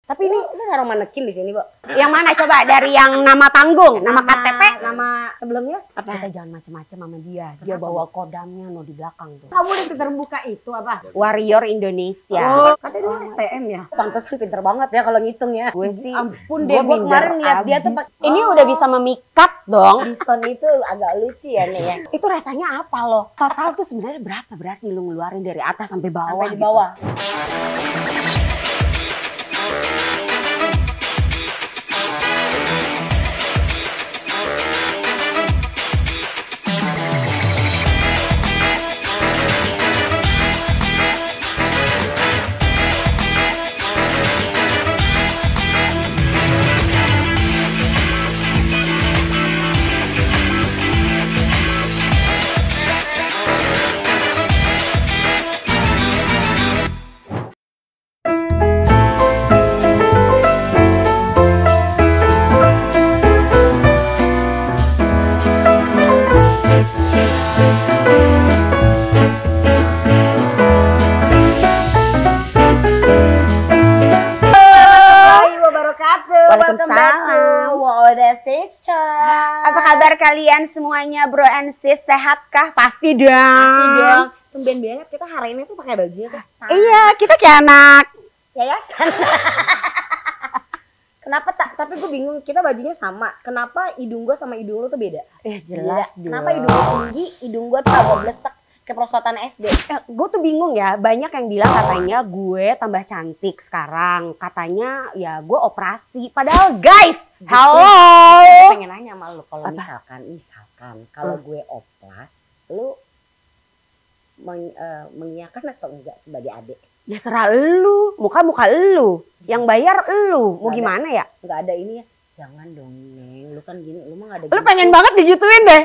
Tapi ini lu naruh manekin di sini, Bo. yang mana coba? Dari yang nama panggung, nama KTP, nama sebelumnya? apa? Kita jangan macam-macam sama dia. Dia bawa kodamnya di belakang tuh. Kamu udah seterbuka itu apa? Warrior Indonesia. Oh, katanya dulu STM ya. Pantes lu pinter banget ya kalau ngitung ya. Gue sih, Ampun deh, gue kemarin lihat dia tuh ini udah bisa memikat dong. Bison itu agak lucu ya nih ya. Itu rasanya apa loh? Total tuh sebenarnya berapa berarti lu ngeluarin dari atas sampai bawah? Sampai di bawah. Waalaikumsalam. Apa kabar kalian semuanya, bro and sis? Sehatkah? Pasti dong. Pasti dong. Tumben banget kita hari ini tuh pakai bajunya tuh. Iya, kita kayak anak Yayasan. Kenapa tak? Tapi gue bingung, kita bajunya sama. Kenapa hidung gue sama hidung lu tuh beda? jelas. Kenapa hidung lu tinggi, hidung gue tuh agak bletek ke perosotan SD? Gue tuh bingung ya, banyak yang bilang katanya gue tambah cantik sekarang. Katanya ya gue operasi. Padahal guys, halo. Pengen nanya sama lu, kalau misalkan kalau gue oplas, lu mengiyakan atau enggak sebagai adik? Ya serah lu, muka lu. Yang bayar lu. Mau gimana ya? Enggak ada ini ya. Jangan dong, Neng. Lu kan gini, lu mah enggak ada. Lu pengen banget digituin deh.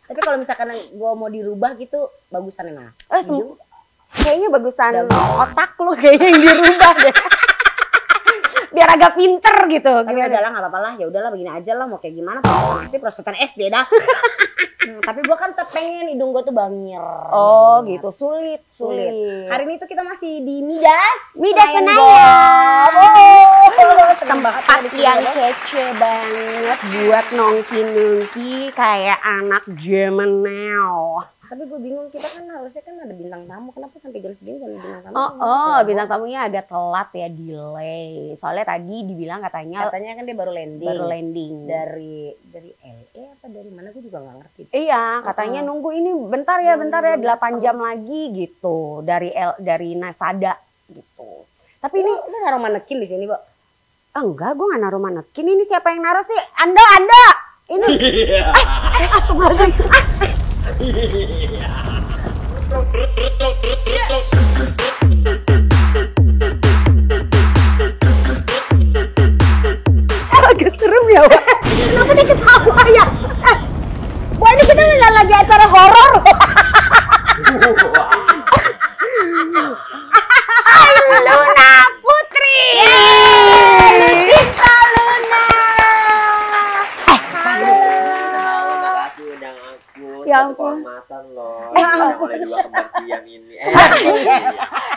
Tapi kalau misalkan gue mau dirubah gitu, bagusan yang mana? Kayaknya bagusan otak lu kayaknya yang dirubah deh. Biar agak pinter gitu. Tapi adalah nggak apa-apa lah, ya udahlah begini aja lah, mau kayak gimana? Pasti prosotan SD dah. Tapi gue kan tetap pengen hidung gue tuh bangir. Oh gitu, sulit. Hari ini tuh kita masih di Midas Senayan. Tempat yang kece banget buat nongki-nongki kayak anak zaman now. Tapi gue bingung, kita kan harusnya kan ada bintang tamu, kenapa sampai jam segini gak ada bintang tamu? Bintang tamunya agak telat ya, delay. Soalnya tadi dibilang katanya kan dia baru landing. Dari LA apa dari mana gue juga gak ngerti. Iya, katanya nunggu ini bentar ya 8 jam lagi gitu dari Nevada gitu. Tapi ini lu naruh manekin di sini, Bo? Enggak, gue gak naruh manekin. Ini siapa yang naruh sih? Anda. Ini. Astagfirullahaladzim. Agak serem ya, Wak. Kenapa dia ketawa ya? Wah, ini kita lagi acara horor. Luna Putri. Cinta Luna. Makasih undang aku. Ya Satu ampun. kehormatan loh. Ya ampun. Mulai juga kebersihan ini.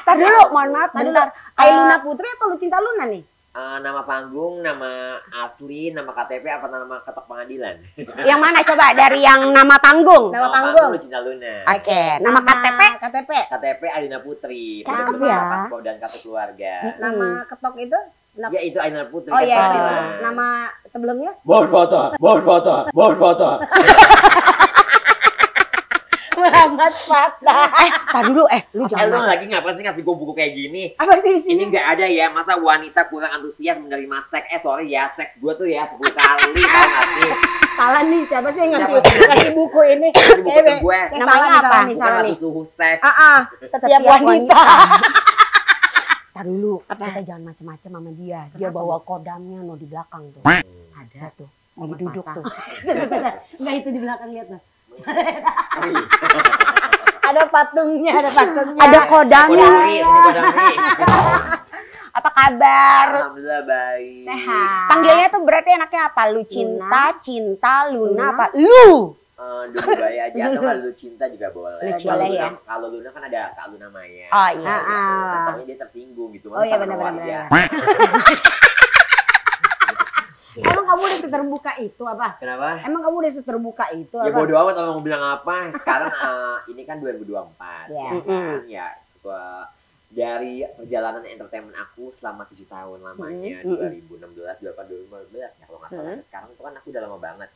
Ntar dulu, mohon maaf. Bentar. Luna Putri apa lu Cinta Luna nih? Nama panggung, nama asli, nama KTP, apa nama ketok pengadilan? Yang mana coba? Dari yang nama panggung. Nama panggung. Lu Cinta Luna. Oke, nama KTP. KTP Alina Putri. Cakep beserta ya. paspor dan kartu keluarga. Nama ketok itu? Ya itu Alina Putri. Oh iya, ketok pengadilan. nama sebelumnya? Bon foto. Muhammad Fatah. Tar dulu, lu Lu jangan. lagi ngapa sih ngasih gue buku kayak gini? Apa sih isinya? Ini nggak ada ya, masa wanita kurang antusias menerima seks. Sorry ya, seks gue tuh ya 10 kali, tau gak sih? Salah nih, siapa sih yang Siapa ngasih buku ini? Kasih buku ke gue. Namanya apa? Bukan ngasih suhu seks. Setiap wanita. Tar dulu, kita jangan macem-macem sama dia. Dia bawa kodamnya di belakang tuh. Ada tuh, lagi duduk tuh. Enggak, itu di belakang lihat tuh. Oh, iya. Ada patungnya. Ada kodamnya. Sini kodami. Apa kabar? Alhamdulillah baik. Sehat. Panggilnya tuh berarti enaknya apa? Lu cinta, Luna apa? Lu! Dulu bayi aja atau kalau lu cinta juga boleh. Lu cinta ya? Kalau Luna kan ada Kak Luna Maya. Oh iya. Contohnya dia tersinggung gitu. Oh iya sama benar-benar. keluarga. apa? Kenapa? Emang kamu udah seterbuka itu Ya apa? bodo amat orang mau bilang apa. Sekarang ini kan 2024. Iya. Ya kan? Ya dari perjalanan entertainment aku selama 7 tahun lamanya, 2016, 2015 ya kalau nggak salah. Sekarang itu kan aku udah lama banget.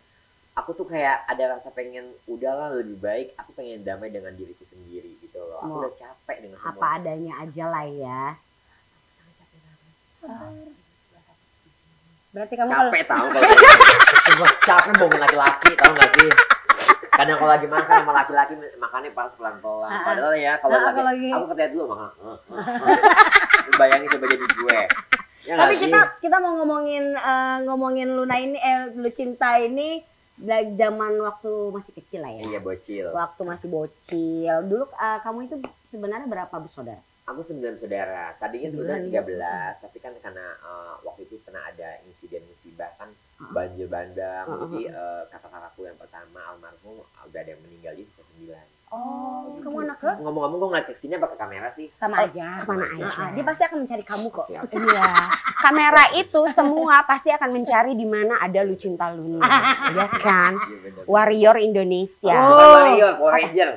Aku tuh kayak ada rasa pengen udahlah lebih baik, aku pengen damai dengan diriku sendiri gitu loh. Aku udah capek dengan semua. Apa adanya aja lah ya. Berarti kamu Capek tahu kalau cuma capek bohongin laki-laki, tahu nggak sih? Kadang kalau lagi makan sama laki-laki makannya pas pelan-pelan. Padahal ya kalau lagi aku ketemu dulu makan. Bayangin coba jadi gue. Ya tapi nggak sih? kita mau ngomongin Luna ini, Lucinta ini dari zaman waktu masih kecil lah ya. Iya bocil. Waktu masih bocil. Dulu kamu itu sebenarnya berapa bersaudara? Aku 9 saudara. Tadinya sebenarnya 13, tapi kan karena waktu itu pernah ada insiden musibah kan banjir bandang. Jadi kakak-kakakku yang pertama almarhum udah ada yang meninggal jadi 9. Oh, terus kamu anak ke? Ngomong-ngomong gue ngeliat ke sini apa ke kamera sih? Sama aja. Kemana aja. Dia pasti akan mencari kamu kok. Oke, oke. Iya. Kamera itu semua pasti akan mencari di mana ada Lucinta Luna. Ya kan? Iya bener. Warrior Indonesia. Bukan Mario, Power Ranger.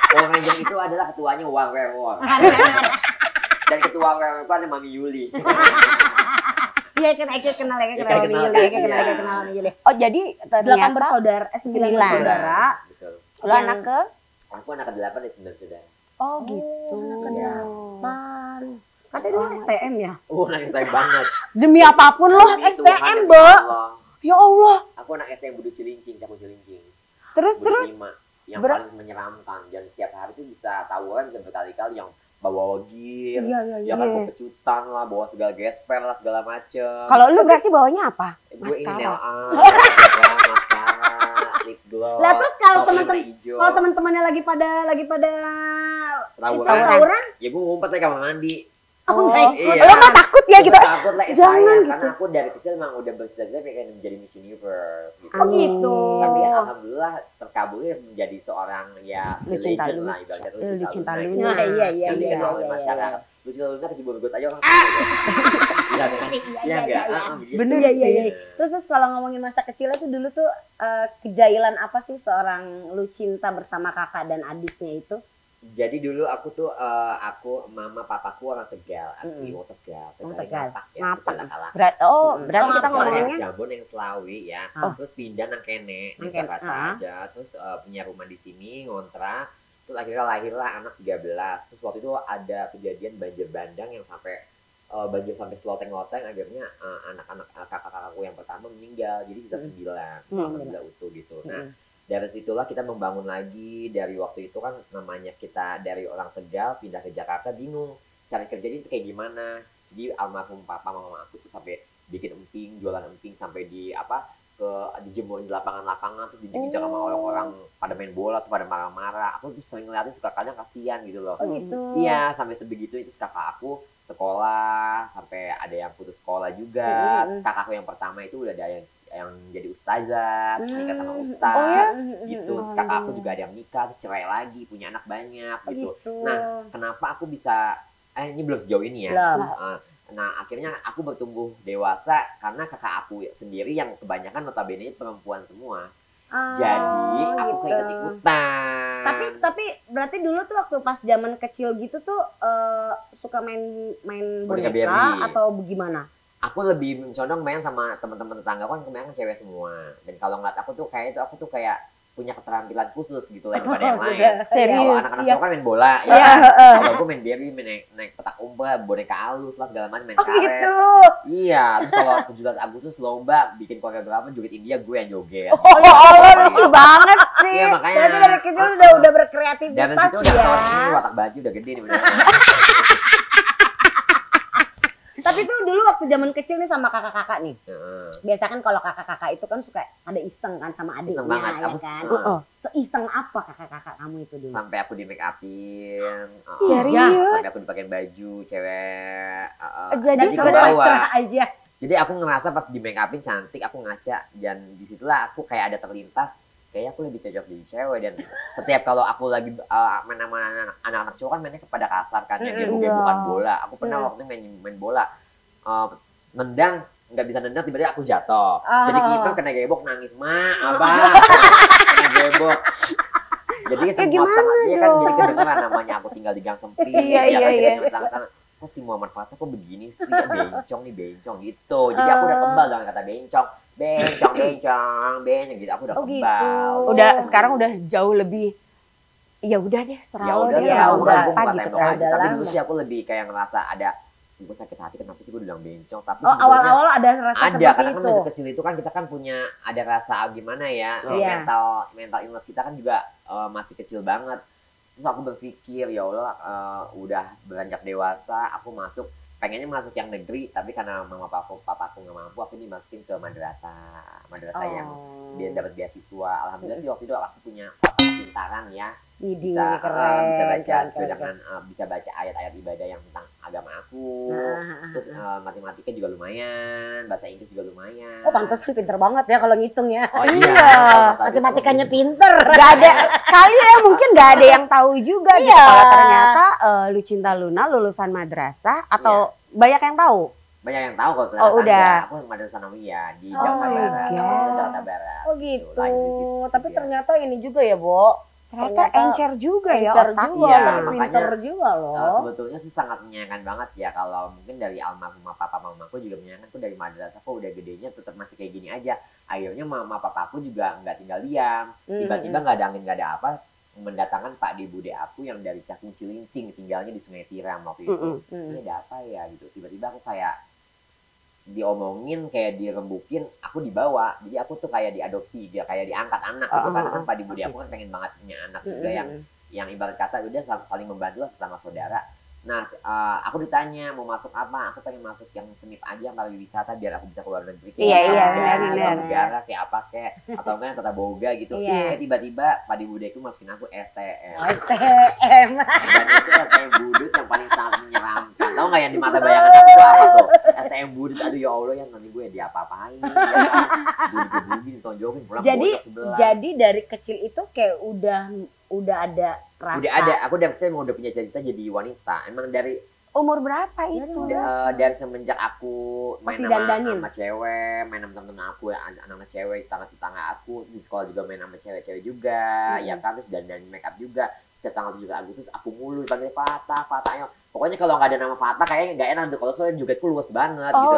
Power Ranger itu adalah ketuanya War Werewolf. Dan ketua WWF itu ada Mami Yuli. Iya kan, Eke kenal Eke Eke kenal kenal, Yuli, Eke iya. kenal Eke kenal Yuli. Oh jadi 8 ternyata bersaudara, 9 bersaudara. Betul. lo anak ke? Aku anak ke-8 dari 9 saudara. Oh gitu. Iya. Pan. Katanya dulu STM ya? Nangis saya banget. Demi apapun lo Demi STM, Tuhan, demi Bo. Allah. Ya Allah. Aku anak STM Budu Cilincing, Cakung Cilincing. Terus Budu terus. 5. Yang paling menyeramkan. Dan setiap hari itu bisa tawuran bisa berkali-kali yang bawa gear, ya kan bawa pecutan lah, bawa segala gesper lah, segala macem. Kalau lu berarti bawanya apa? Gue ini nail Maskara. art, maskara, lip gloss. Lah terus kalau topeng teman-teman hijau. kalau teman-temannya lagi pada Tawuran. tawuran, Ya gue ngumpet lagi kamar mandi. aku Oh, naik. iya. Lo mah takut ya gitu. Gue takut lah Jangan saya, gitu. karena aku dari kecil emang udah bercita-cita pengen menjadi Miss Universe gitu. Oh gitu. Tapi alhamdulillah terkabulnya menjadi seorang ya Lucinta legend Luna. lah ibaratnya Lucinta Luna. Luna. Nah, iya Yang dikenal oleh iya. masyarakat. Lucinta Luna kecebur got aja orang tahu. Iya kan? Iya enggak? Begitu. Bener Iya. Terus kalau ngomongin masa kecilnya tuh dulu tuh kejailan apa sih seorang Lucinta bersama kakak dan adiknya itu? Jadi dulu aku tuh aku mama papaku orang Tegal asli, Tegal Tegal. Ngapak ya, Ngapak. bukan Lakalak. Berarti kita Ngapak. ngomongnya Jambon yang Selawi ya, terus pindah nang kene, nang Nang Jakarta Kene, aja, terus punya rumah di sini ngontrak, terus akhirnya lahirlah anak 13, terus waktu itu ada kejadian banjir bandang yang sampai banjir sampai seloteng-loteng, akhirnya anak-anak kakak-kakakku yang pertama meninggal, jadi kita 9, alhamdulillah utuh gitu. Nah dari situlah kita membangun lagi, dari waktu itu kan namanya kita dari orang Tegal pindah ke Jakarta bingung cari kerja itu kayak gimana. Jadi almarhum papa mama aku tuh sampai bikin emping, jualan emping sampai di dijemurin di lapangan-lapangan, terus dijengkel sama orang-orang pada main bola tuh pada marah-marah. Aku tuh sering ngeliatin suka kadang kasihan gitu loh. Oh gitu. Iya, sampai sebegitu itu kakak aku sekolah sampai ada yang putus sekolah juga. Terus kakakku yang pertama itu udah ada yang jadi ustazah, terus nikah sama ustaz, gitu. Terus kakak aku juga ada yang nikah, terus cerai lagi, punya anak banyak, gitu. Nah, kenapa aku bisa, ini belum sejauh ini ya. Nah, akhirnya aku bertumbuh dewasa karena kakak aku sendiri yang kebanyakan notabene perempuan semua. Jadi aku gitu. keikut-ikutan. Tapi berarti dulu tuh waktu pas zaman kecil gitu tuh suka main Boneka boneka Barbie. atau bagaimana? Aku lebih condong main sama teman-teman tetangga kan kebanyakan cewek semua. Dan kalau ngeliat aku tuh kayak punya keterampilan khusus gitu lah daripada yang lain. Serius. Kalau anak-anak cowok kan main bola, ya. Iya, Kalau gue main Barbie, naik petak umpet, boneka halus lah segala macam, main karet. Gitu. Iya, terus kalau 17 Agustus lomba bikin koreografer joget India, gue yang joget. Oh Allah lucu banget sih. Iya makanya. Berarti dari kecil udah berkreativitas dari situ udah ya. tahu nih watak baju udah gede nih bener. Tapi tuh dulu waktu zaman kecil nih sama kakak-kakak nih. Heeh. Biasa kan kalau kakak-kakak itu kan suka ada iseng kan sama adiknya Iseng banget. ya Aku kan. Seiseng apa kakak-kakak kamu itu dulu? sampai aku di make upin, Serius? sampai aku dipakein baju cewek. Jadi ke sebenarnya bawah. serah aja. Jadi aku ngerasa pas di make upin cantik, aku ngaca dan disitulah aku kayak ada terlintas kayaknya aku lebih cocok jadi cewek. Dan setiap kalau aku lagi main sama anak-anak cowok kan mainnya kepada kasar kan ya, dia bukan bola. Aku pernah waktu main bola nendang nggak bisa nendang, tiba-tiba aku jatuh. Oh. Jadi kiper kena gebok, nangis, abang, kena gebok. Jadi semua setengah dia kan jadi kedengeran namanya aku tinggal di gang sempit. Iya. Kok si Muhammad Fatah kok begini sih, ya, bencong gitu. Jadi aku udah kebal dengan kata bencong gitu. Aku udah kebal. Gitu. Udah sekarang udah jauh lebih. Ya udah deh, serah deh. Apa gitu kan. kan. Tapi dulu sih aku lebih kayak ngerasa ada gue sakit hati kenapa sih gue bilang bencong. Tapi awal-awal ada rasa ada, seperti karena itu. kan masih kecil itu kan kita kan punya ada rasa gimana ya, mental illness kita kan juga masih kecil banget. Terus aku berpikir ya Allah, udah beranjak dewasa aku pengennya masuk yang negeri, tapi karena papaku nggak mampu, aku dimasukin ke madrasah yang dia dapat beasiswa. Alhamdulillah sih waktu itu aku punya kepintaran ya, bisa baca ayat-ayat ibadah yang tentang agama aku. Terus matematika juga lumayan, bahasa Inggris juga lumayan. Oh pantas lu pinter banget ya kalau ngitung ya. Oh iya, matematikanya pinter. Gak ada kali ya, mungkin gak ada yang tahu juga gitu kalau ternyata Lucinta Luna lulusan madrasah atau banyak yang tahu. Banyak yang tahu kalau ternyata udah. Aku madrasah Sanawiyah di Jakarta Barat. Oh gitu. Tapi ya. ternyata ini juga ya, Bo. Ternyata encer juga ya otaknya. Iya, pinter juga loh. Sebetulnya sih sangat menyayangkan banget ya kalau mungkin dari almarhumah papa mamaku juga menyayangkan tuh dari madrasah kok udah gedenya tetap masih kayak gini aja. Akhirnya mama papaku juga nggak tinggal diam. Tiba-tiba nggak ada angin nggak ada apa, mendatangkan Pak De Bude aku yang dari Cakung Cilincing tinggalnya di Sungai Tiram waktu itu. Ini ada apa ya gitu. Tiba-tiba aku kayak diomongin, kayak dirembukin, aku dibawa. Jadi aku tuh kayak diadopsi, dia kayak diangkat anak gitu. Karena kan Pak De Bude aku kan pengen banget punya anak juga yang ibarat kata udah saling membantu lah sesama saudara. Nah, aku ditanya mau masuk apa? Aku pengen masuk yang SNIP aja, pariwisata, biar aku bisa keluar negeri. Iya. Negara kayak apa kayak atau enggak tata boga gitu. Tiba-tiba Pak De Bude itu masukin aku STM. STM. Dan itu STM budut yang paling sangat menyeramkan. Tahu nggak yang di mata bayangan aku itu apa tuh? STM budut, aduh ya Allah, yang nanti gue diapa-apain. Budut ditonjokin pulang. Jadi dari kecil itu kayak udah ada rasa. Udah ada, aku dari kecil udah punya cita-cita jadi wanita. Emang dari umur berapa itu? Dari semenjak aku main sama cewek, main sama temen-temen aku, anak-anak cewek, tetangga aku, di sekolah juga main sama cewek-cewek juga, ya kan, terus dan make up juga. Setiap tanggal 7 Agustus aku mulu dipanggil Fatah, ayo. Pokoknya kalau nggak ada nama Fatah kayaknya nggak enak tuh, kalau soalnya juga luas banget gitu.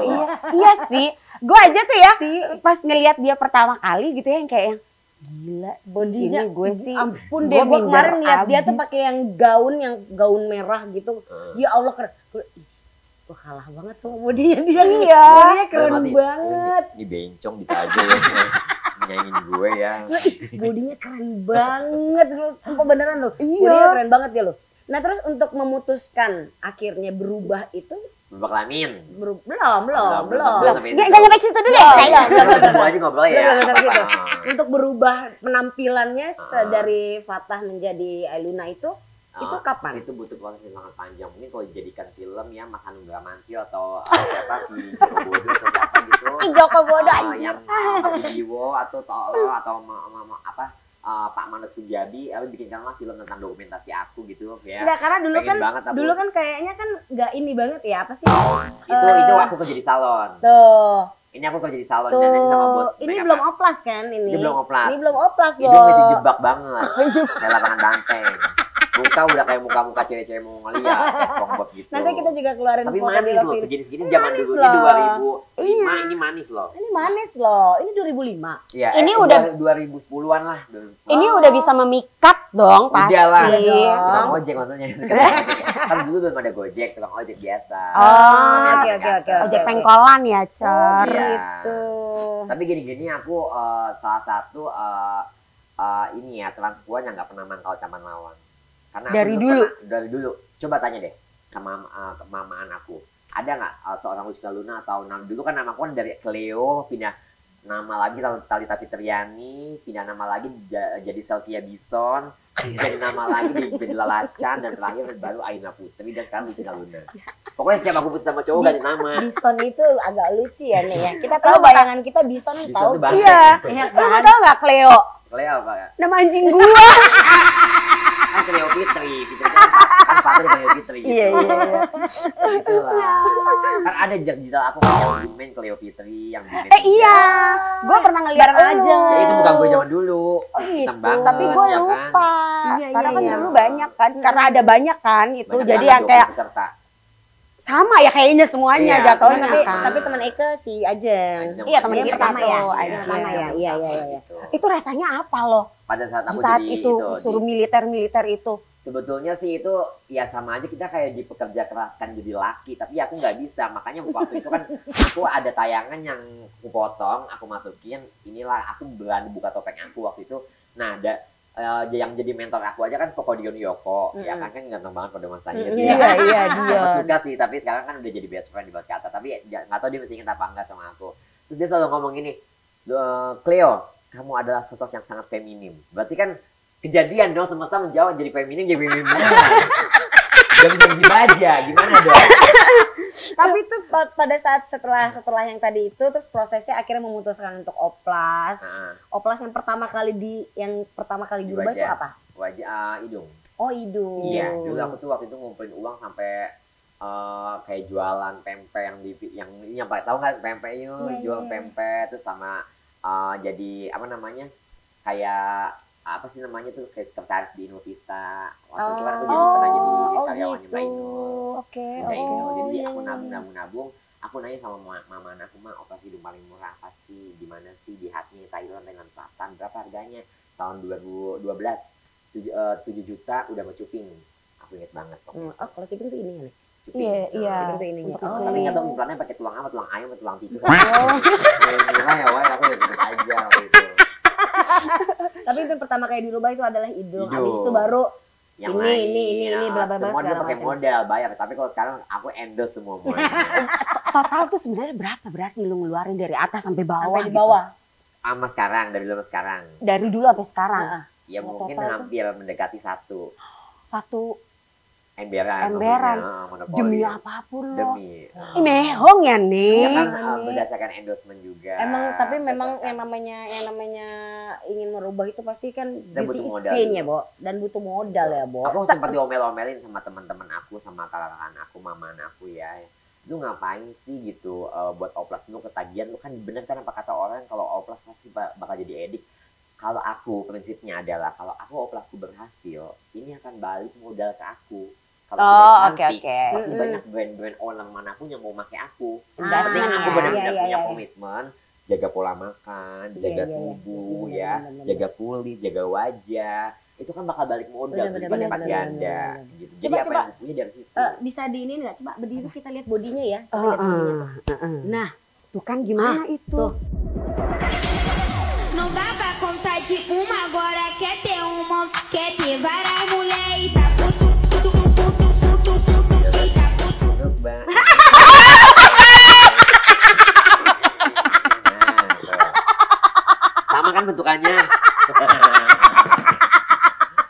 Iya sih. Gue aja tuh ya, pas ngelihat dia pertama kali gitu ya, yang kayak gila bodinya gue sih. Ampun deh, gue kemarin lihat dia tuh pakai yang gaun merah gitu. Ya Allah, keren. Gue kalah banget sama bodinya dia. Iya. Bodinya keren banget. Ini bencong bisa aja ya. Nyanyiin gue ya. Bodinya keren banget lu. Sumpah beneran lu. Iya. Bodinya keren banget ya lu. Nah, terus untuk memutuskan akhirnya berubah itu berubah kelamin. Belum. Nggak nyampe situ dulu ya, saya. Semua aja ngobrol ya. Untuk berubah penampilannya dari Fatah menjadi Ailuna itu kapan? Itu butuh proses yang sangat panjang. Mungkin kalau dijadikan film ya Mas Hanung Bramantyo atau siapa Ki Joko Bodo atau siapa gitu. Ki Joko Bodo yang Mas Jiwo atau apa Pak Manut Punjabi, bikinkanlah film tentang dokumentasi aku gitu ya. Enggak, karena dulu kan kayaknya kan nggak ini banget ya, apa sih? Itu aku kerja di salon. Tuh. Ini aku kerja di salon dan sama bos. Ini belum oplas kan ini? Ini belum oplas. Ini belum oplas loh. Itu masih jebak banget. Kayak lapangan banteng. Muka udah kayak muka-muka cewek-cewek mau ngeliat kayak SpongeBob gitu. Nanti kita juga keluarin tapi foto. Tapi manis loh, segini-segini zaman dulu ini 2005, ini manis loh. Ini manis loh, ini 2005. Iya, ini udah 2010-an lah. 2010. Ini udah bisa memikat dong pasti. Udah lah, tukang ojek maksudnya. Kan dulu belum ada Gojek, tukang ojek biasa. Oke. Ojek pengkolan ya, Cor. Gitu. Tapi gini-gini aku salah satu ini ya, transpuan yang gak pernah mangkal Taman Lawang. Karena dari dulu coba tanya deh sama mamaan aku, ada nggak seorang Lucinta Luna atau dulu kan nama aku kan dari Cleo, pindah nama lagi Talita Fitriani, pindah nama lagi jadi Selkia Bison, jadi nama lagi jadi Lalacan, dan terakhir baru Aina Putri, dan sekarang Lucinta Luna. Pokoknya setiap aku putus sama cowok ganti nama. Bison itu agak lucu ya nih ya. Kita tahu bayangan kita Bison tahu. Iya. Lu tahu nggak Cleo? Cleo apa ya? Nama anjing gua. Kan Cleo Fitri kan Kleopatra dipanggil Fitri gitu. Iya. Gitu lah. Kan ada jejak digital aku kan yang di main Cleo Fitri, yang di main Iya, gue pernah ngeliat Bareng aja. Ya itu bukan gue zaman dulu. Oh gitu. Hitam banget. tapi gue ya lupa. Kan? Iya, Karena iya, kan iya. dulu banyak kan, karena ada banyak kan itu, Banyak jadi banget, yang kayak 20 peserta. sama ya kayaknya semuanya Iya, jatuhnya tapi, kan. tapi teman Eke si Ajeng. Ajeng. Iya, teman Dia kita pertama tuh, ya. Ajeng. Yang pertama ya. Iya, iya, iya. Gitu. Itu rasanya apa loh Pada saat di aku saat jadi itu suruh militer itu? sebetulnya sih itu ya sama aja kita kayak dipekerja keraskan jadi laki, tapi aku nggak bisa. Makanya waktu itu kan aku ada tayangan yang aku potong, aku masukin, inilah aku berani buka topeng aku waktu itu. Nah, yang jadi mentor aku aja kan Koko Dion Yoko, ya kan ganteng banget pada masanya dia. Iya, Sama Dion. suka sih, tapi sekarang kan udah jadi best friend di kata, tapi nggak tahu dia masih ingat apa enggak sama aku. Terus dia selalu ngomong gini, Cleo, kamu adalah sosok yang sangat feminim. Berarti kan kejadian dong, semesta menjawab jadi feminim beneran. Gak bisa dibaca, gimana dong? Tapi itu pada saat setelah yang tadi itu terus prosesnya akhirnya memutuskan untuk oplas. Nah, Oplas yang pertama kali dirubah itu wajah. apa? Wajah hidung. Oh, hidung. Iya, dulu aku tuh waktu itu ngumpulin uang sampai kayak jualan pempek yang paling tahu nggak pempek itu Iya, jual iya. pempek terus sama jadi apa namanya kayak apa sih namanya tuh kayak sekretaris di Innovista waktu itu kan aku jadi pernah jadi karyawannya Mbak Inul. Oke, Mbak Inul. Jadi iya, aku iya. nabung aku nanya sama mama aku, mah operasi hidung paling murah apa sih, di mana sih, di Hatmi Thailand Selatan, berapa harganya tahun 2012 7 juta udah mau cuping, aku inget banget waktu itu. Oh, kalau cuping tuh ini ya nih. Cuping. Iya, iya. Cuping tuh ininya. Untuk Tapi cuping. nggak tahu implannya pakai tulang apa, tulang ayam atau tulang tikus. Murah ya, wah aku ikut aja waktu itu. Tapi itu yang pertama kali dirubah itu adalah hidung. Hidung. Abis itu baru Yang Ini, lain, ini, bla, bla, bla, semua dia segala pakai macam. modal bayar, tapi kalau sekarang aku endorse semua modal. Total tuh sebenarnya berapa berarti lu ngeluarin dari atas sampai bawah? sampai di gitu? bawah. Sama sekarang, dari dulu sampai sekarang. Dari dulu sampai sekarang. Heeh. Ya Oh, mungkin total tuh? hampir mendekati satu Satu emberan. Emberan. maksudnya, monopoli. demi apapun loh. Demi. Ih, mehong ya nih. Ya kan Nih. berdasarkan endorsement juga. Tapi memang berdasarkan- yang namanya ingin merubah itu pasti kan Dan beauty butuh is modal pain juga. ya, Bo. Dan butuh modal ya, Bo. Aku sempat diomel-omelin sama teman-teman aku, sama kakak aku, mama aku ya. Lu ngapain sih gitu buat oplas lu ketagihan, lu kan bener kan apa kata orang kalau oplas pasti bakal jadi edik. Kalau aku prinsipnya adalah kalau aku oplasku berhasil, ini akan balik modal ke aku. Kalau Oh, sudah oke, cantik, oke. pasti banyak brand-brand orang manapun yang mau pakai aku. Investment Penting aku ya. benar-benar Iya, punya iya. komitmen, jaga pola makan, Iya, jaga iya, tubuh iya. ya, Benar, benar, jaga kulit, jaga wajah. Itu kan bakal balik modal, Benar, benar, berlipat benar, ganda. benar, benar. Gitu. Coba, Jadi apa coba. yang aku punya dari situ. Bisa di ini nggak? Coba berdiri kita lihat bodinya ya. Kita lihat bodinya tuh. Nah, Tuh kan gimana itu? tuh. Não dá pra contar de uma, agora quer ter uma, quer ter várias mulheres. Tá puto, puto, puto, puto, puto, eita puto. Duduk, Mbak. Nah, tuh. Sama kan bentukannya.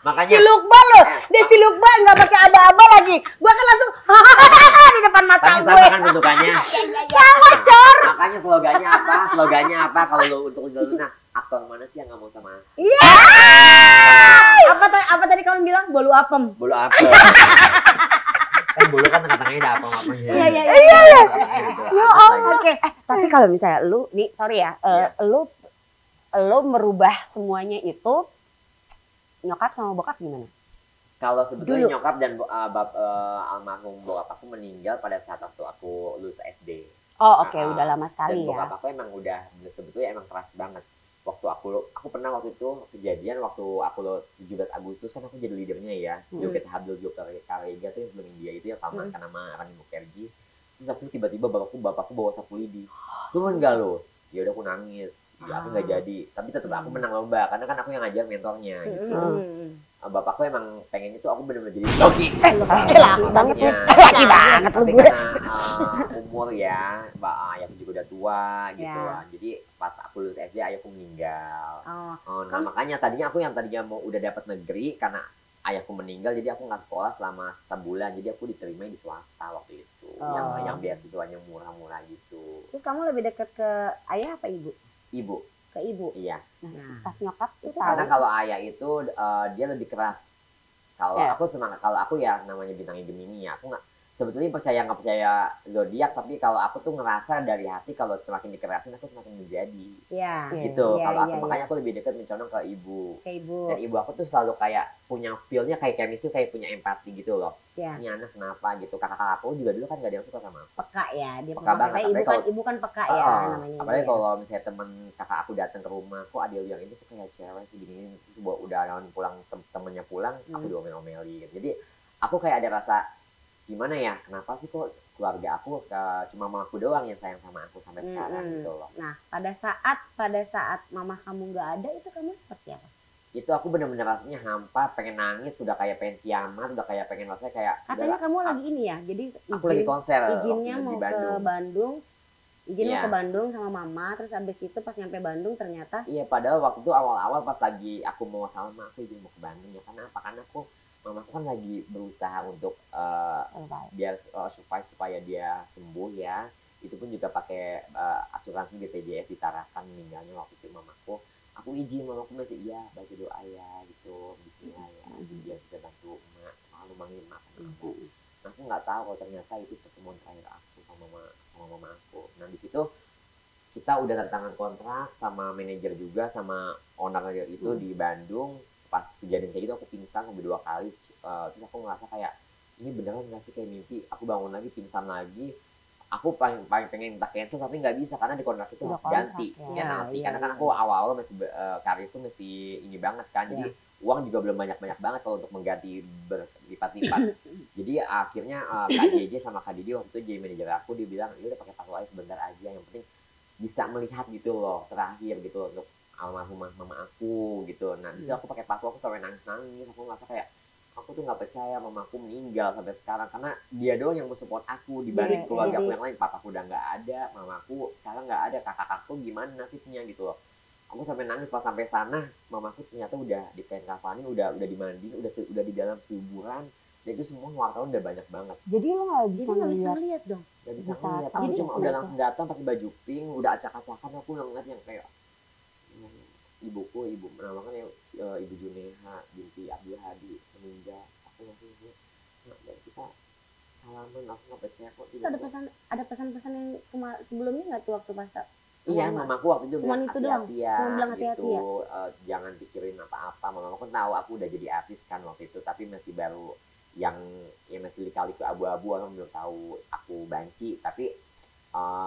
Makanya Cilukban loh, dia cilukban nggak pakai aba-aba lagi. Gua kan langsung di depan mata tapi gue. sama kan bentukannya. Sama cor. Makanya slogannya apa? Slogannya apa kalau lo untuk Luna? Aktor mana sih yang nggak mau sama aku? Iya. Apa tadi kamu bilang bolu apem? Bulu apa? Kan bulu kan tengah-tengahnya ada apa-apanya. Iya, iya, iya. Ya Allah. Oke, tapi kalau misalnya lu nih, sorry ya, Iya. lu merubah semuanya itu nyokap sama bokap gimana? Kalau sebetulnya Dulu. nyokap dan almarhum bokap aku meninggal pada saat waktu aku lulus SD. Oh oke, udah lama sekali Dan ya. bokap aku emang udah sebetulnya emang keras banget. Waktu aku pernah waktu itu kejadian waktu aku 17 Agustus kan aku jadi leadernya ya. Joget Habdul Karega tuh yang film India itu yang sama kan nama Rani Mukherjee. Terus aku tiba-tiba bapakku bawa sapu lidi. Turun enggak lo? Ya udah aku nangis. Ya aku nggak jadi. Tapi tetap aku menang lomba karena kan aku yang ngajar mentornya gitu. Bapakku emang pengennya tuh aku bener-bener jadi laki. Laki banget lu. Maksudnya. Laki banget lu Tapi gue. karena umur ya, ayahku juga udah tua gitu Ya. lah. Jadi pas aku lulus SD ayahku meninggal. Oh, Nah makanya tadinya aku yang tadinya mau udah dapat negeri karena ayahku meninggal jadi aku nggak sekolah selama sebulan. Jadi aku diterima di swasta waktu itu. Yang beasiswanya murah-murah gitu. terus kamu lebih dekat ke ayah apa ibu? Ibu, Ke ibu. iya. Nah, pas nyokap tuh Karena tahu. kalau ayah itu dia lebih keras. Kalau Ya. kalau aku ya namanya bintangnya Gemini ya, aku sebetulnya percaya nggak percaya zodiak, tapi kalau aku tuh ngerasa dari hati kalau semakin dikerasin aku semakin menjadi. Iya. Iya. Gitu. Iya, Kalau aku iya, makanya aku lebih dekat mencondong ke ibu. Kayak ibu. Dan ibu aku tuh selalu kayak punya feel-nya kayak chemistry, kayak punya empati gitu loh. Iya. Ini anak kenapa gitu. Kakak-kakak aku juga dulu kan gak ada yang suka sama aku. Peka ya, dia Peka peka banget, banget. apalagi Ibu kan peka ya namanya. apalagi ibu ya. kalau misalnya temen kakak aku datang ke rumah, kok Adil yang ini tuh kayak cewek sih gini, terus udah pulang temennya pulang, aku diomel-omeli gitu. Jadi aku kayak ada rasa gimana ya, kenapa sih kok keluarga aku cuma mamaku doang yang sayang sama aku sampai sekarang gitu loh. Nah, pada saat mama kamu nggak ada itu kamu seperti apa? Itu aku bener-bener rasanya hampa, pengen nangis, udah kayak pengen kiamat, udah kayak pengen rasanya kayak Katanya kamu lagi ini ya, jadi aku lagi konser izinnya waktu mau di ke Bandung, izin mau Iya. ke Bandung sama mama, terus abis itu pas nyampe Bandung ternyata Iya, padahal waktu itu awal-awal pas lagi aku mau sama mama, aku izin mau ke Bandung ya. Karena apa? Karena mamaku kan lagi berusaha untuk biar supaya dia sembuh ya. Itu pun juga pakai asuransi BPJS ditarakan meninggalnya waktu itu mamaku. Aku izin, mamaku masih iya baca doa ya gitu, Bismillah ya, biar bisa bantu emak, lalu manggil emak sama aku. Nah, aku nggak tahu kalau ternyata itu pertemuan terakhir aku sama mama aku. Nah di situ kita udah tanda tangan kontrak sama manajer juga sama owner itu di Bandung. Pas kejadian kayak gitu aku pingsan sampai 2 kali. Terus aku ngerasa kayak ini beneran nggak sih kayak mimpi. Aku bangun lagi pingsan lagi. Aku paling pengen minta cancel tapi nggak bisa karena di kontrak itu Udah harus ganti kontrak, ya. penalti. Iya, Karena kan iya. aku awal-awal masih karir itu masih ini banget kan. Jadi uang juga belum banyak-banyak banget kalau untuk mengganti berlipat-lipat. Jadi akhirnya Kak JJ sama Kak Didi waktu itu jadi manajer aku, dia bilang ya udah pakai paku aja sebentar aja, yang penting bisa melihat gitu loh terakhir gitu loh untuk almarhumah mama aku gitu. Nah di situ aku pakai paku, aku sampai nangis, aku ngerasa kayak aku tuh nggak percaya mamaku meninggal sampai sekarang karena dia doang yang support aku dibanding keluarga aku yang lain. Papaku udah nggak ada, mamaku sekarang nggak ada, kakak-kakakku gimana nasibnya gitu loh. Aku sampai nangis pas sampai sana, mamaku ternyata udah di kain kafanin, udah dimandiin, udah di dalam kuburan. Dan itu semua wartawan udah banyak banget. Jadi lo nggak jadi bisa nggak bisa ngeliat. ngeliat dong. Gak bisa Bisa ngeliat, tahu aku gitu cuma udah kenapa. langsung datang pakai baju pink, udah acak-acakan, aku ngeliat yang kayak ibu menamakan ya Ibu Juneha binti Abdul Hadi meninggal. Aku langsung lihat, nah, dan kita salaman, aku nggak percaya kok. Terus ada pesan-pesan yang sebelumnya nggak tuh waktu pas Iya, mamaku waktu itu Cuman bilang itu doang? hati-hati ya, Cuma bilang hati-hati gitu. Jangan pikirin apa-apa. Mamaku kan tahu aku udah jadi artis kan waktu itu, tapi masih baru yang masih lika-liku abu-abu, orang belum tahu aku banci. Tapi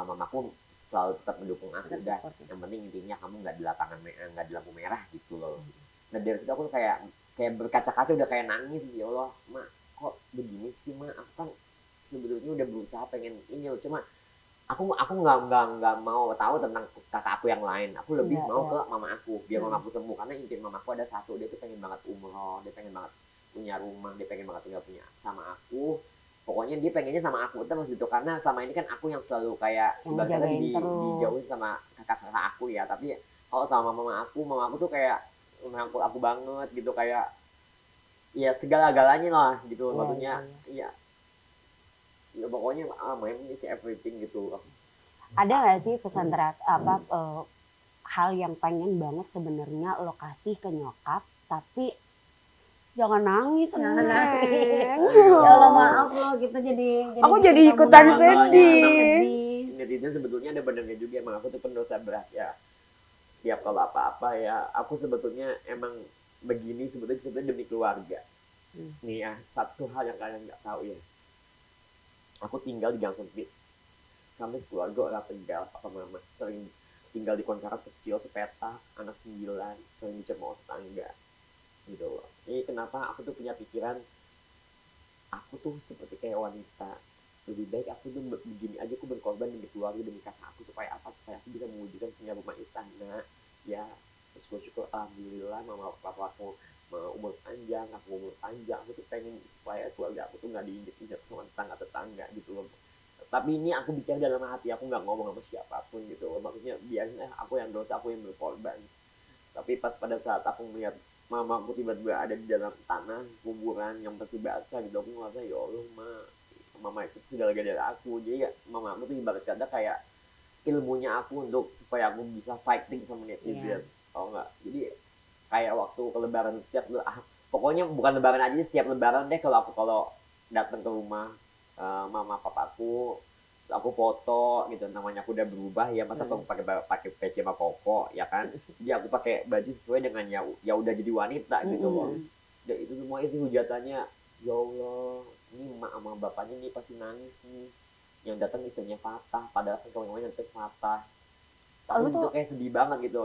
mamaku selalu tetap mendukung aku. Udah, yang penting intinya kamu nggak di lapangan nggak di lampu merah gitu loh. Nah dari situ aku tuh kayak berkaca-kaca, udah kayak nangis, ya Allah, mak kok begini sih mak, aku kan sebetulnya udah berusaha pengen ini loh, cuma aku nggak mau tahu tentang kakak aku yang lain. Aku lebih mau ke mama aku biar mama aku sembuh, karena impian mamaku ada satu, dia tuh pengen banget umroh, dia pengen banget punya rumah, dia pengen banget tinggal punya sama aku. Pokoknya dia pengennya sama aku terus gitu, karena selama ini kan aku yang selalu kayak ibaratnya dijauhin sama kakak-kakak aku ya. Tapi kalau sama mama aku tuh kayak merangkul aku banget gitu, kayak ya segala-galanya lah gitu. Maksudnya ya pokoknya mama is everything gitu. Ada nggak sih pesan hal yang pengen banget sebenarnya lo kasih ke nyokap, tapi jangan nangis, Jangan Neng. nangis. Ya Ya Allah maaf loh, kita jadi Aku jadi ikutan kamu sedih. Netizen sebetulnya ada benernya juga, emang aku tuh pendosa berat ya. Setiap kalau apa-apa ya, aku sebetulnya emang begini sebetulnya demi keluarga. Nih ya, satu hal yang kalian nggak tahu ya. Aku tinggal di gang sempit. Kami sekeluarga orang Tegal, papa mama. Sering tinggal di kontrakan kecil sepetak, anak 9, sering dicemooh tetangga. Gitu loh. Ini kenapa aku tuh punya pikiran, aku tuh seperti kayak wanita. Lebih baik aku tuh begini aja, aku berkorban demi keluarga, demi kakak aku, supaya apa? Supaya aku bisa mewujudkan punya rumah istana. Ya, syukur alhamdulillah mama papa aku umur panjang, aku umur panjang. Aku tuh pengen supaya keluarga aku tuh nggak diinjek-injek sama tetangga gitu loh. Tapi ini aku bicara dalam hati, aku nggak ngomong sama siapapun gitu loh. Maksudnya biarin aku yang dosa, aku yang berkorban. Tapi pas pada saat aku melihat mama aku tiba-tiba ada di dalam tanah kuburan yang pasti basah gitu, aku ngerasa ya Allah mama itu segala-galanya dari aku. Jadi ya mama aku tuh ibarat kata kayak ilmunya aku untuk supaya aku bisa fighting sama netizen. Tau nggak? Jadi kayak waktu ke lebaran setiap pokoknya bukan lebaran aja, setiap lebaran deh kalau datang ke rumah mama papaku, terus aku foto gitu, namanya aku udah berubah ya, masa aku pakai peci sama koko ya kan, jadi aku pakai baju sesuai dengan ya udah jadi wanita gitu loh. Dan itu semua isi hujatannya, ya Allah, ini emak sama bapaknya nih pasti nangis nih, yang datang istrinya patah, padahal kan kawan-kawannya nanti patah. Tapi itu kayak sedih banget gitu.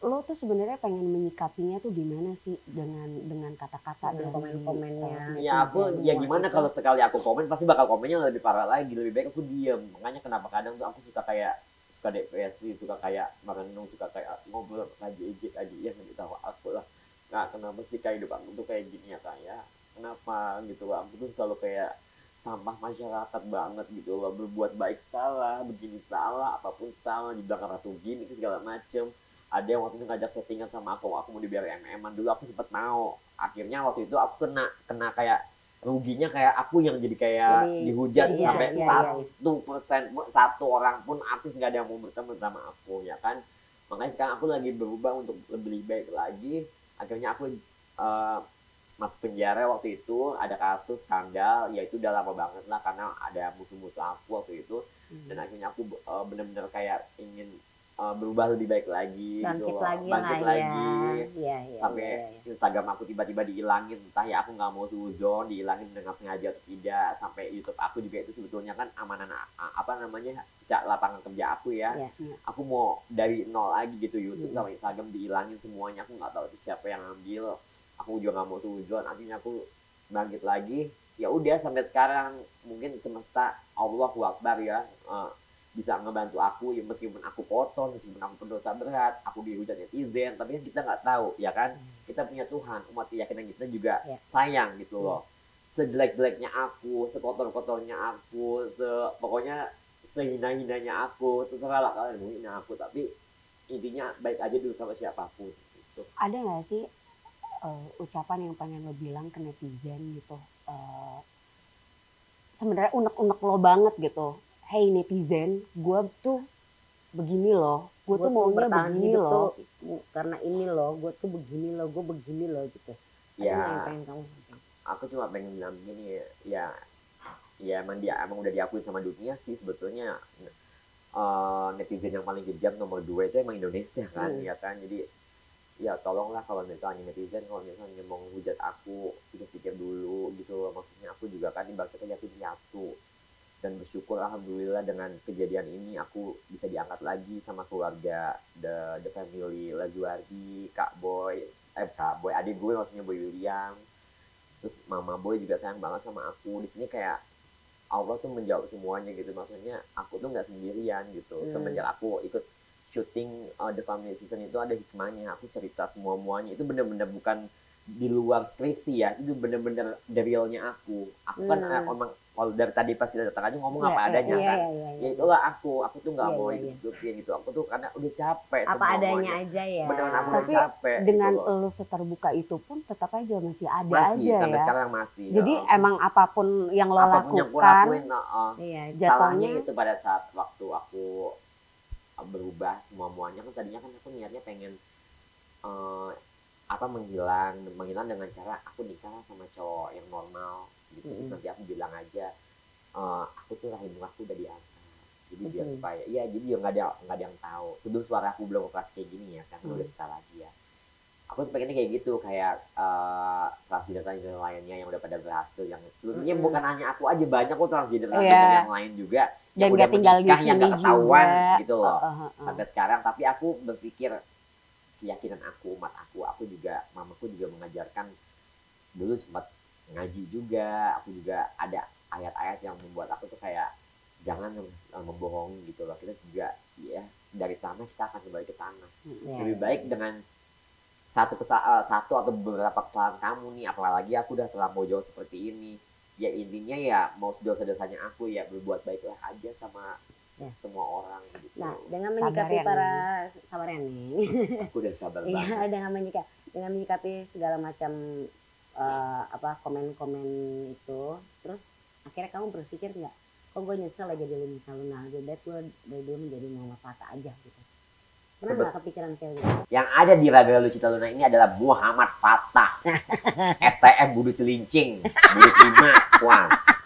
Lo tuh sebenarnya pengen menyikapinya tuh gimana sih dengan kata-kata dan komen-komennya? Ya aku ya gimana kalau sekali aku komen pasti bakal komennya lebih parah lagi, lebih baik aku diem. Makanya kenapa kadang tuh aku suka depresi, suka kayak merenung, suka kayak ngobrol aja ya gitu aku lah. Nah, kenapa sih kayak hidup aku tuh kayak gini ya kayak kenapa gitu loh. Aku tuh selalu kayak sampah masyarakat banget gitu loh, berbuat baik salah, begini salah, apapun salah, dibilang ratu gini segala macem. Ada yang waktu itu ngajak settingan sama aku mau dibayar MM-an dulu, aku sempet mau. Akhirnya waktu itu aku kena kayak ruginya, kayak aku yang jadi kayak dihujat sampai 1%, satu orang pun artis nggak ada yang mau bertemu sama aku ya kan. Makanya sekarang aku lagi berubah untuk lebih baik lagi. Akhirnya aku masuk penjara waktu itu, ada kasus skandal, ya itu udah lama banget lah karena ada musuh-musuh aku waktu itu. Dan akhirnya aku bener-bener kayak ingin berubah lebih baik lagi, bangkit gitu lagi bangkit lah lagi. Ya. Sampai Instagram aku tiba-tiba dihilangin, entah ya aku nggak mau suzon, dihilangin dengan sengaja atau tidak. Sampai YouTube aku juga itu sebetulnya kan amanah apa namanya lapangan kerja aku ya. Aku mau dari nol lagi gitu, YouTube sama Instagram dihilangin semuanya, aku nggak tahu itu siapa yang ambil. Aku juga nggak mau suzon, akhirnya aku bangkit lagi. Ya udah sampai sekarang mungkin semesta Allahu Akbar ya, bisa ngebantu aku ya, meskipun aku kotor, meskipun aku pendosa berat, aku dihujat netizen, tapi kan kita nggak tahu ya kan, kita punya Tuhan, umat keyakinan kita juga sayang gitu loh. Sejelek-jeleknya aku, sekotor-kotornya aku, pokoknya sehina-hinanya aku, terserah lah kalian mau hina aku, tapi intinya baik aja dulu sama siapapun gitu. Ada nggak sih ucapan yang pengen lo bilang ke netizen gitu, sebenarnya unek-unek lo banget gitu? Hey netizen, gue tuh begini loh, gue tuh maunya begini loh, karena ini loh, gue tuh begini loh, gue begini loh gitu. Ada yang pengen kamu sampaikan? Aku cuma pengen bilang begini ya emang udah diakui sama dunia sih sebetulnya. Netizen yang paling kejam nomor 2 itu emang Indonesia kan, ya kan. Jadi ya tolonglah kalau misalnya netizen kalau misalnya mau hujat aku, pikir-pikir dulu gitu. Maksudnya aku juga kan ibaratnya yatim piatu. Dan bersyukur alhamdulillah dengan kejadian ini aku bisa diangkat lagi sama keluarga the family Lazuardi, Kak Boy, adik gue maksudnya Boy William. Terus Mama Boy juga sayang banget sama aku. Di sini kayak Allah tuh menjawab semuanya gitu. Maksudnya aku tuh nggak sendirian gitu. Semenjak aku ikut syuting The Family Season itu ada hikmahnya. Aku cerita semuanya itu bener-bener bukan di luar skripsi ya, itu bener-bener realnya aku kan emang kalau dari tadi pas kita datang aja ngomong apa adanya kan. Ya itulah aku tuh nggak mau hidup-hidupin gitu, aku tuh karena udah capek apa adanya aja ya. Beneran aku tapi udah capek dengan gitu lo seterbuka itu pun tetap aja masih ada masih, aja sampai ya sekarang masih. Jadi emang apapun yang lo apapun lakukan yang aku lakuin, salahnya jatuhnya itu pada saat waktu aku berubah semuanya kan. Tadinya kan aku niatnya pengen menghilang dengan cara aku nikah sama cowok yang normal gitu. Terus nanti aku bilang aja aku tuh rahim aku udah diangkat, jadi biar supaya jadi nggak ada yang tahu. Sebelum suara aku belum kelas kayak gini ya, sekarang udah susah lagi ya. Aku tuh pengennya kayak gitu, kayak transgender lainnya yang udah pada berhasil, yang sebetulnya bukan hanya aku aja, banyak kok transgender yang lain juga dan yang udah tinggal menikah di yang gak ketahuan juga. gitu loh sampai sekarang. Tapi aku berpikir keyakinan aku, umat aku juga, mamaku juga mengajarkan, dulu sempat ngaji juga, aku juga ada ayat-ayat yang membuat aku tuh kayak jangan membohongi gitu loh. Kita juga ya dari tanah kita akan kembali ke tanah. Lebih baik dengan satu atau beberapa kesalahan kamu nih, apalagi aku udah terlampau jauh seperti ini. Ya intinya ya mau sedosa-dosanya aku ya berbuat baiklah aja sama semua orang gitu. Nah, dengan menyikapi sabar ya nih. Aku udah sabar banget. Iya, dengan menyikapi segala macam komen-komen itu, terus akhirnya kamu berpikir nggak, kok gue nyesel aja jadi Luna, lebih baik gue dari dulu menjadi Mama Tata aja gitu. Pernah nggak kepikiran kayak gitu? Yang ada di Raga Lucu Luna ini adalah Muhammad Fatah, STM Budi Celincing, Budi 5, puas.